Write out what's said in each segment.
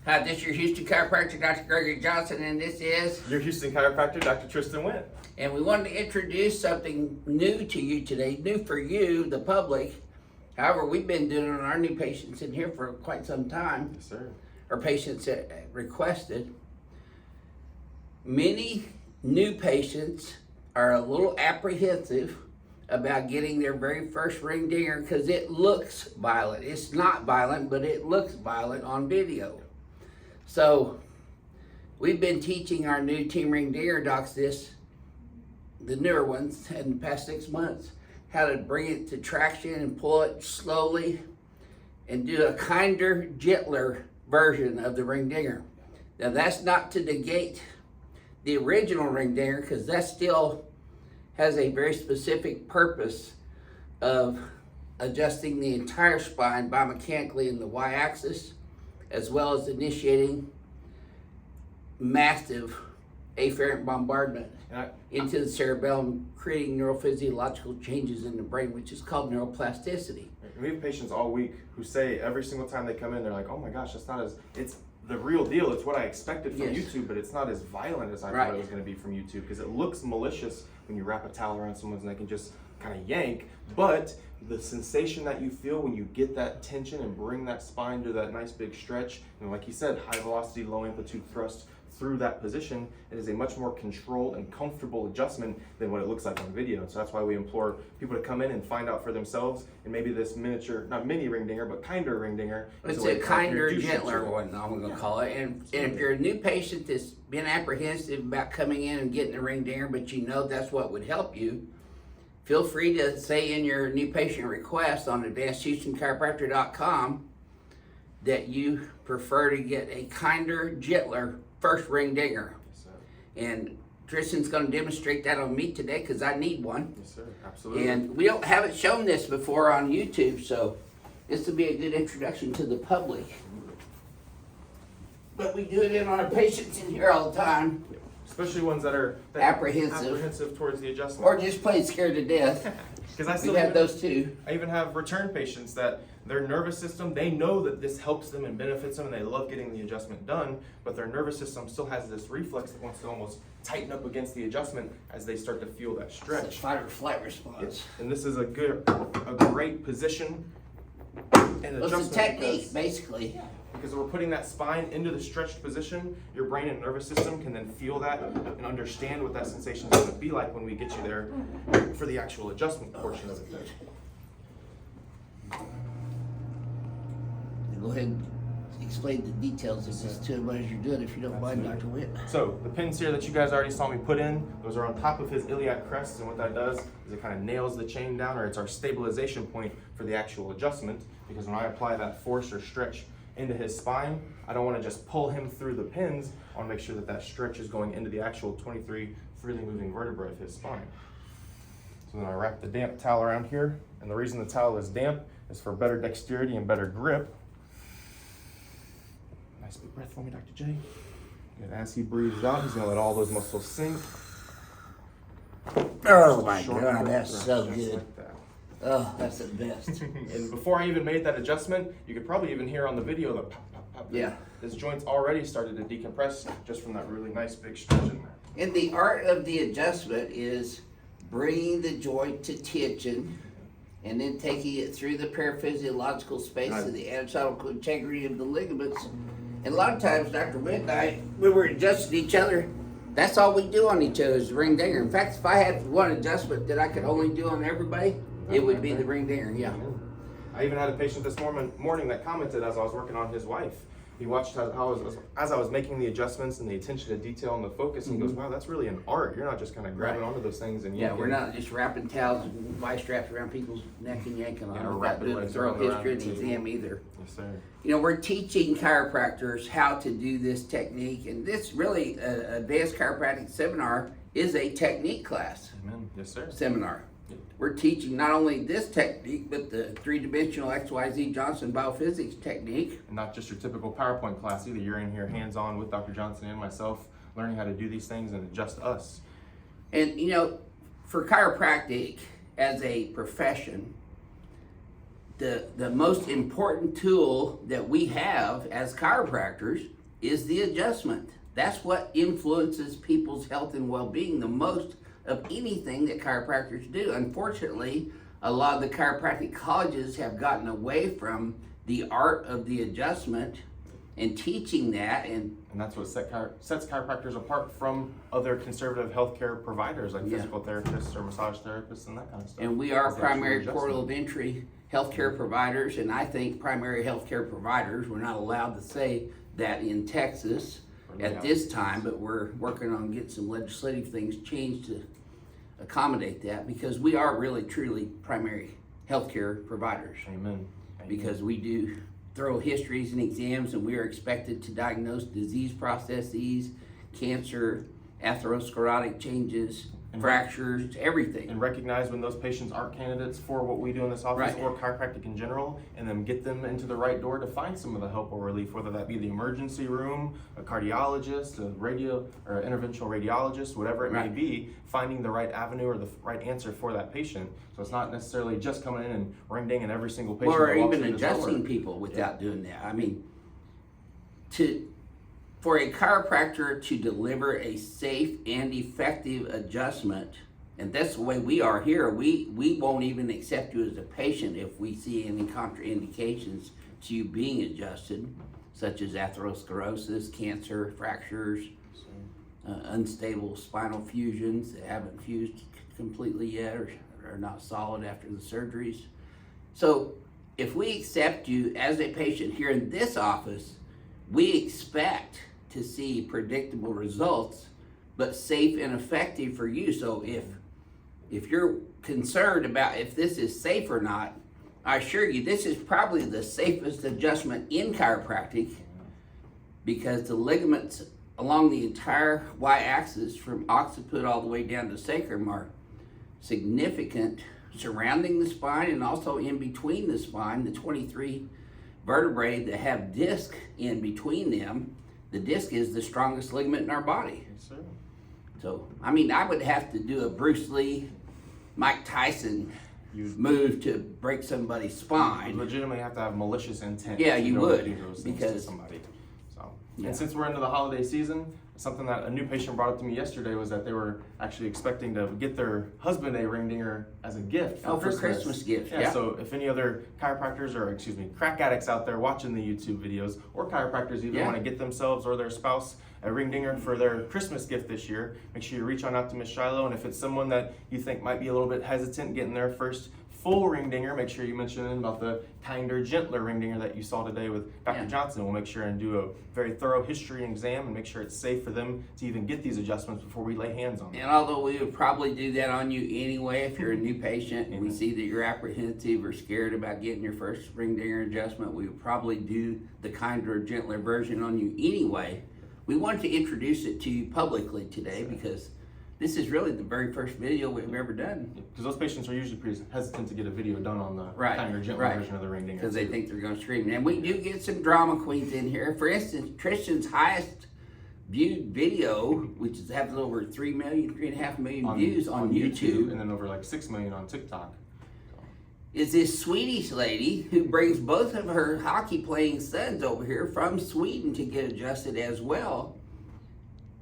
Hi, this is your Houston chiropractor, Dr. Gregory Johnson, and this is Your Houston chiropractor, Dr. Tristan Went. And we wanted to introduce something new to you today, new for you, the public. However, we've been doing it on our new patients in here for quite some time. Yes, sir. Or patients that requested. Many new patients are a little apprehensive about getting their very first ring dinger because it looks violent. It's not violent, but it looks violent on video. So we've been teaching our new team ring dinger docs this, the newer ones, in the past 6 months, how to bring it to traction and pull it slowly and do a kinder, gentler version of the ring dinger. Now that's not to negate the original ring dinger, because that still has a very specific purpose of adjusting the entire spine biomechanically in the y-axis, as well as initiating massive afferent bombardment into the cerebellum, creating neurophysiological changes in the brain, which is called neuroplasticity. We have patients all week who say every single time they come in, they're like, oh my gosh, it's the real deal. It's what I expected from YouTube, but it's not as violent as I thought it was going to be from YouTube, because it looks malicious when you wrap a towel around someone's neck and just kind of yank, but the sensation that you feel when you get that tension and bring that spine to that nice big stretch, and like you said, high velocity, low amplitude thrust through that position, it is a much more controlled and comfortable adjustment than what it looks like on video. So that's why we implore people to come in and find out for themselves, and maybe this miniature, not mini ring dinger, but kinder ring dinger. It's a kinder, gentler one, I'm gonna call it. And if you're a new patient that's been apprehensive about coming in and getting a ring dinger, but you know that's what would help you, feel free to say in your new patient request on advancedchiropractor.com that you prefer to get a kinder, gentler first ring dinger. Yes, sir. And Tristan's going to demonstrate that on me today because I need one. Yes, sir. Absolutely. And we haven't shown this before on YouTube, so this will be a good introduction to the public. But we do it in our patients in here all the time. Especially ones that are Apprehensive towards the adjustment. Or just plain scared to death. Because We've had those too. I even have return patients that their nervous system, they know that this helps them and benefits them and they love getting the adjustment done, but their nervous system still has this reflex that wants to almost tighten up against the adjustment as they start to feel that stretch. It's a fight or flight response. Yes. And this is a great position and adjustment. It's a technique, basically. Because we're putting that spine into the stretched position, your brain and nervous system can then feel that and understand what that sensation is going to be like when we get you there for the actual adjustment portion of it. Go ahead and explain the details of this to everybody as you're doing, if you don't mind, Dr. Witt. So the pins here that you guys already saw me put in, those are on top of his iliac crest, and what that does is it kind of nails the chain down, or it's our stabilization point for the actual adjustment, because when I apply that force or stretch into his spine, I don't want to just pull him through the pins. I want to make sure that that stretch is going into the actual 23 freely moving vertebrae of his spine. So then I wrap the damp towel around here, and the reason the towel is damp is for better dexterity and better grip. Nice big breath for me, Dr. J. And as he breathes out, he's going to let all those muscles sink. Oh my God, that's so good. Like that. Oh, that's the best. And before I even made that adjustment, you could probably even hear on the video the pop, pop, pop. Yeah. His joints already started to decompress just from that really nice big stretch in there. And the art of the adjustment is bringing the joint to tension and then taking it through the paraphysiological space of the anatomical integrity of the ligaments. And a lot of times, Dr. Witt and I, when we're adjusting each other, that's all we do on each other is the ring dinger. In fact, if I had one adjustment that I could only do on everybody, it would be the ring dinger, yeah. I even had a patient this morning that commented as I was working on his wife. He watched as I was making the adjustments and the attention to detail and the focus, and he goes, wow, that's really an art. You're not just kind of grabbing onto those things and yanking. Yeah, we're not just wrapping towels and vice straps around people's neck and yanking on them. or We're not wrapping doing a legs thorough around history and the table. exam either. Yes, sir. You know, we're teaching chiropractors how to do this technique, and this really, Advanced Chiropractic Seminar is a technique class Amen. Yes, sir. seminar. Yep. We're teaching not only this technique, but the three-dimensional XYZ Johnson BioPhysics technique. And not just your typical PowerPoint class either. You're in here hands-on with Dr. Johnson and myself, learning how to do these things and adjust us. And, you know, for chiropractic as a profession, the most important tool that we have as chiropractors is the adjustment. That's what influences people's health and well-being the most of anything that chiropractors do. Unfortunately, a lot of the chiropractic colleges have gotten away from the art of the adjustment and teaching that, and that's what sets chiropractors apart from other conservative healthcare providers like physical therapists or massage therapists and that kind of stuff. And we are primary portal of entry healthcare providers, and I think primary healthcare providers, we're not allowed to say that in Texas at this time, but we're working on getting some legislative things changed to accommodate that, because we are really truly primary healthcare providers. Amen. Because we do thorough histories and exams, and we are expected to diagnose disease processes, cancer, atherosclerotic changes, and fractures, everything. And recognize when those patients aren't candidates for what we do in this office or chiropractic in general, and then get them into the right door to find some of the help or relief, whether that be the emergency room, a cardiologist, a radio or interventional radiologist, whatever it may be, finding the right avenue or the right answer for that patient. So it's not necessarily just coming in and ring-dinging every single patient. Or even adjusting people without doing that. I mean, for a chiropractor to deliver a safe and effective adjustment, and that's the way we are here, we won't even accept you as a patient if we see any contraindications to you being adjusted, such as atherosclerosis, cancer, fractures, unstable spinal fusions that haven't fused completely yet or are not solid after the surgeries. So if we accept you as a patient here in this office, we expect to see predictable results, but safe and effective for you. So if you're concerned about if this is safe or not, I assure you this is probably the safest adjustment in chiropractic, because the ligaments along the entire y-axis from occiput all the way down to sacrum are significant, surrounding the spine and also in between the spine, the 23 vertebrae that have disc in between them. The disc is the strongest ligament in our body. Yes, sir. So, I mean, I would have to do a Bruce Lee, Mike Tyson move to break somebody's spine. You legitimately have to have malicious intent. Yeah, you would, do those things because to somebody. So, and since we're into the holiday season, something that a new patient brought up to me yesterday was that they were actually expecting to get their husband a ring dinger as a gift for Christmas. For Christmas gift. Yeah, so if any other chiropractors or crack addicts out there watching the YouTube videos, or chiropractors either want to get themselves or their spouse a ring dinger for their Christmas gift this year, make sure you reach on out to Miss Shiloh. And if it's someone that you think might be a little bit hesitant getting their first full ring dinger, make sure you mention about the kinder, gentler ring dinger that you saw today with Dr. Johnson. We'll make sure and do a very thorough history and exam and make sure it's safe for them to even get these adjustments before we lay hands on them. And although we would probably do that on you anyway if you're a new patient and we see that you're apprehensive or scared about getting your first ring dinger adjustment, we would probably do the kinder, gentler version on you anyway. We wanted to introduce it to you publicly today because this is really the very first video we've ever done. Because those patients are usually pretty hesitant to get a video done on the kinder, gentler version of the ring dinger. Because they think they're going to scream. And we do get some drama queens in here. For instance, Tristan's highest viewed video, which has over 3.5 million views on YouTube. And then over like 6 million on TikTok. Is this Swedish lady who brings both of her hockey playing sons over here from Sweden to get adjusted as well.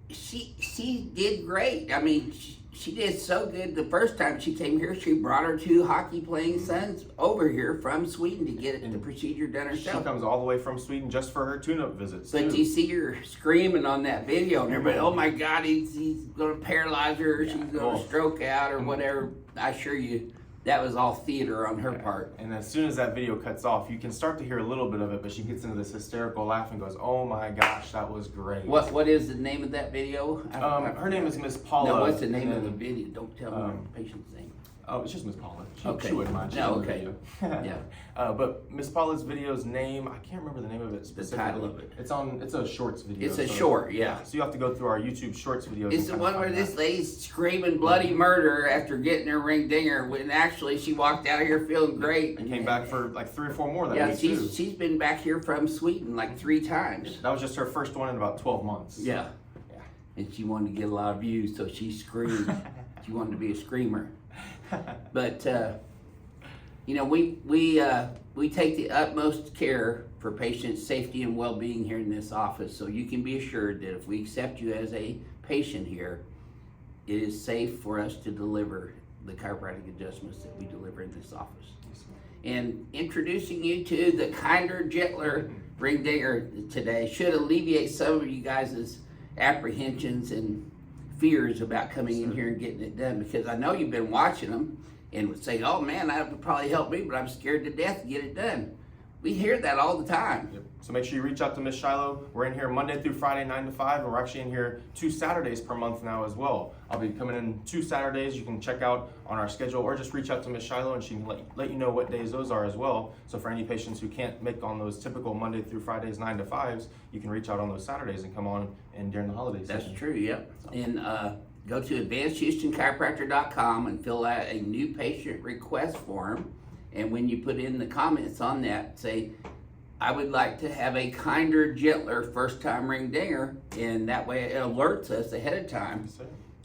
She did great. I mean, she did so good the first time she came here. She brought her 2 hockey playing sons over here from Sweden to get the procedure done herself. She comes all the way from Sweden just for her tune-up visits. But you see her screaming on that video, and everybody, oh my God, he's going to paralyze her, she's going to stroke out or whatever. I assure you, that was all theater on her part. And as soon as that video cuts off, you can start to hear a little bit of it, but she gets into this hysterical laugh and goes, oh my gosh, that was great. What is the name of that video? Her name is Miss Paula. No, what's the name of the video? Don't tell me the patient's name. Oh, it's just Miss Paula. Okay. She wouldn't mind. She okay. Yeah. But Miss Paula's video's name, I can't remember the name of it specifically. The title of it. It's a shorts video. It's a short, yeah. So you have to go through our YouTube shorts videos. It's the one where this lady's screaming bloody murder after getting her ring dinger, when actually she walked out of here feeling great. And came back for like 3 or 4 more that week too. She's been back here from Sweden like 3 times. That was just her first one in about 12 months. Yeah. And she wanted to get a lot of views, so she screamed. She wanted to be a screamer. But we take the utmost care for patient safety and well-being here in this office. So you can be assured that if we accept you as a patient here, it is safe for us to deliver the chiropractic adjustments that we deliver in this office. And introducing you to the kinder, gentler ring dinger today should alleviate some of you guys' apprehensions and fears about coming in here and getting it done, because I know you've been watching them and would say, oh man, that would probably help me, but I'm scared to death to get it done. We hear that all the time. Yep. So make sure you reach out to Miss Shiloh. We're in here Monday through Friday, 9 to 5, and we're actually in here 2 Saturdays per month now as well. I'll be coming in 2 Saturdays. You can check out on our schedule, or just reach out to Miss Shiloh and she can let you know what days those are as well. So for any patients who can't make on those typical Monday through Fridays, 9 to 5s, you can reach out on those Saturdays and come on in during the holidays. That's true, yep. And go to advancedchiropractic.com and fill out a new patient request form. And when you put in the comments on that, say, I would like to have a kinder, gentler first-time ring dinger, and that way it alerts us ahead of time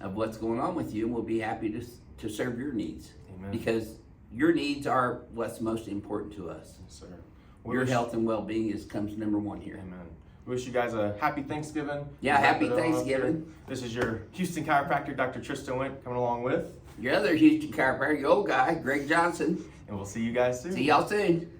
of what's going on with you, and we'll be happy to serve your needs. Amen. Because your needs are what's most important to us. Yes, sir. Your health and well-being comes number one here. Amen. We wish you guys a happy Thanksgiving. Yeah, happy Thanksgiving. This is your Houston chiropractor, Dr. Tristan Wint, coming along with your other Houston chiropractor, your old guy, Greg Johnson. And we'll see you guys soon. See y'all soon.